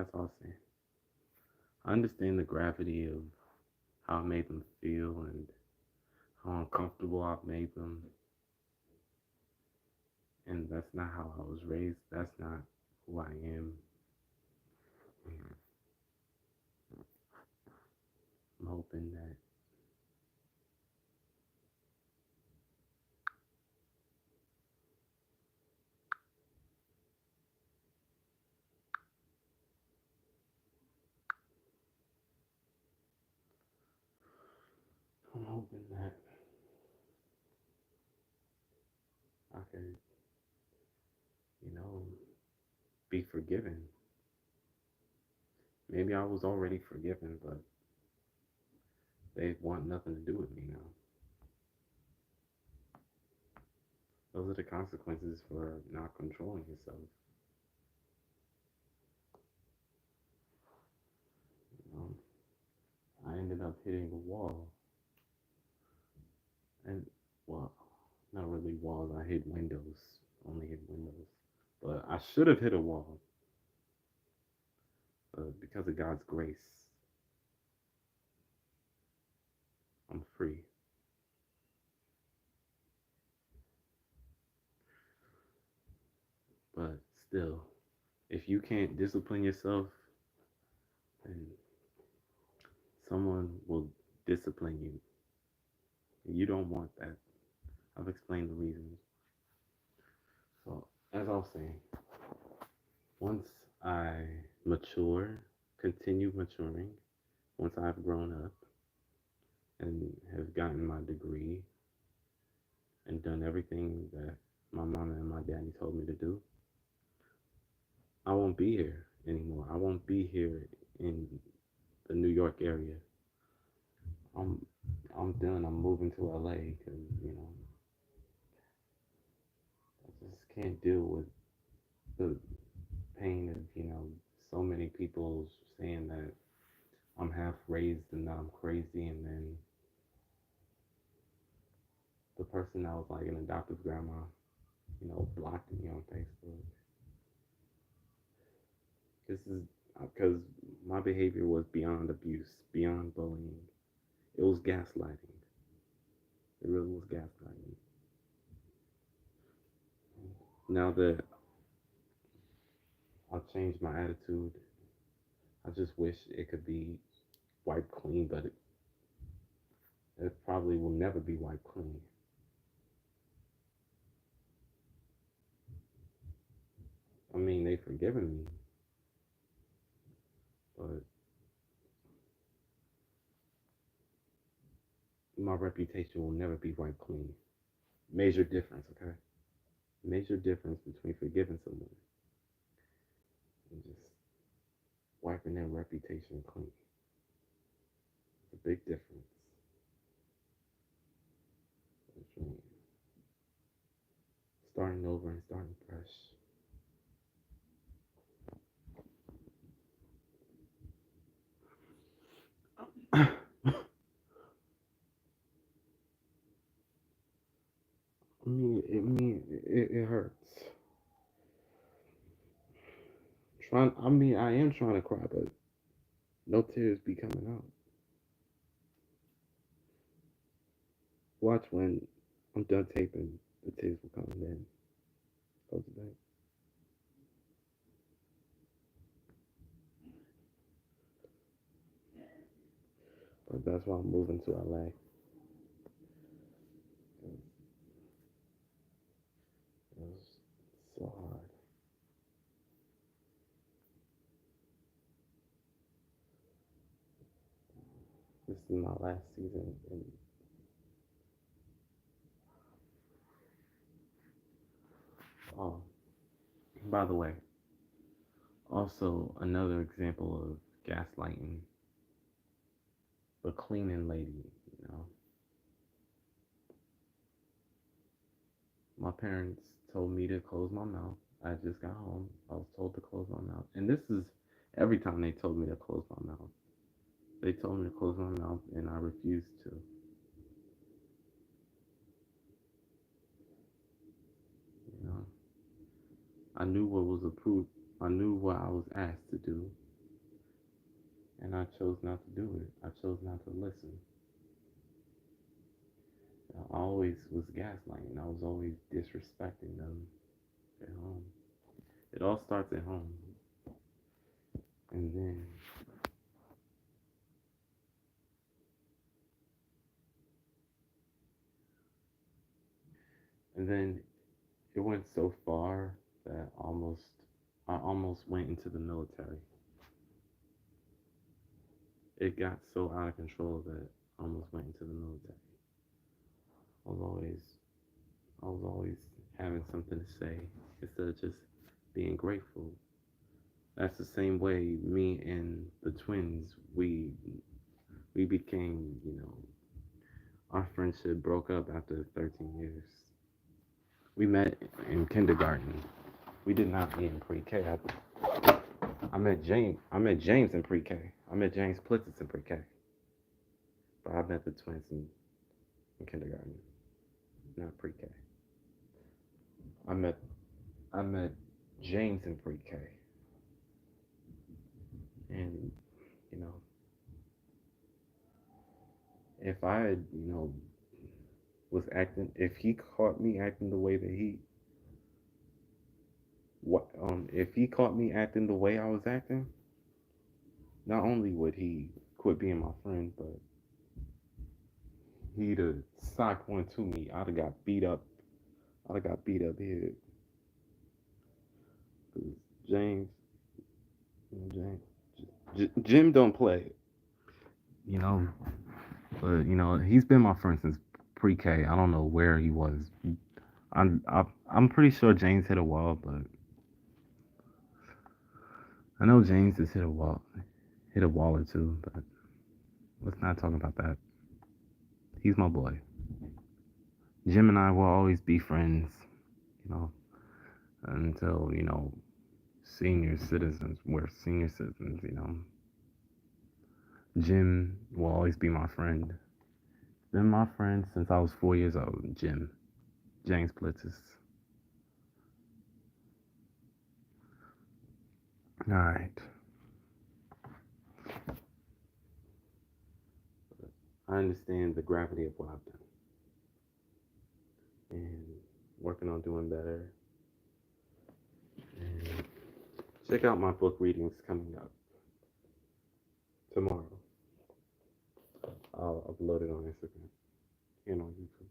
that's all I'm saying. I understand the gravity of how I made them feel and how uncomfortable I've made them. And that's not how I was raised. That's not who I am. I'm hoping that I'm hoping that I could, you know, be forgiven. Maybe I was already forgiven, but they want nothing to do with me now. Those are the consequences for not controlling yourself. Um, I ended up hitting a wall, and well, not really walls. I hit windows, only hit windows. But I should have hit a wall, but because of God's grace, I'm free. But still, if you can't discipline yourself, then someone will discipline you. You don't want that. I've explained the reasons. So, as I was saying, once I mature, continue maturing, once I've grown up and have gotten my degree and done everything that my mama and my daddy told me to do, I won't be here anymore. I won't be here in the New York area. I'm I'm done. I'm moving to LA because I just can't deal with the pain of so many people saying that I'm half raised and that I'm crazy, and then the person that was like an adoptive grandma, blocked me on Facebook. This is because my behavior was beyond abuse, beyond bullying. It was gaslighting. It really was gaslighting. Now that I've changed my attitude, I just wish it could be wiped clean, but it probably will never be wiped clean. I mean, they've forgiven me, but my reputation will never be wiped clean. Major difference, okay? Major difference between forgiving someone and just wiping their reputation clean. It's a big difference. Starting over and starting fresh. It hurts. I am trying to cry, but no tears be coming out. Watch when I'm done taping, the tears will come in. Close it back. But that's why I'm moving to LA. It was so hard. This is my last season, and oh, by the way, also another example of gaslighting, the cleaning lady. You know, my parents told me to close my mouth. I just got home. I was told to close my mouth, and this is every time they told me to close my mouth. They told me to close my mouth, and I refused to. You know, I knew what was approved. I knew what I was asked to do, and I chose not to do it. I chose not to listen. I always was gaslighting. I was always disrespecting them at home. It all starts at home, and then it went so far that I almost went into the military. It got so out of control that I almost went into the military. I was always I was always having something to say instead of just being grateful. That's the same way me and the twins we became, our friendship broke up after 13 years. We met in kindergarten. We did not meet in pre-K. I met James. I met James in pre-K. I met James Plitzitz in pre-K. But I met the twins in kindergarten, not pre-K. I met I met James in pre-K, and you know, if I had, was acting, if he caught me acting the way that if he caught me acting the way I was acting, not only would he quit being my friend, but he'd have socked one to me. I'd have got beat up. I'd have got beat up here. 'Cause James, Jim don't play, you know. But he's been my friend since pre-K. I don't know where he was. I'm pretty sure James hit a wall, but I know James has hit a wall or two. But let's not talk about that. He's my boy. Jim and I will always be friends, you know, until senior citizens. We're senior citizens, Jim will always be my friend. Been my friend since I was 4 years old. Jim, James Plitzis. All right. I understand the gravity of what I've done and working on doing better. And check out my book readings coming up tomorrow. I'll upload it on Instagram and on YouTube.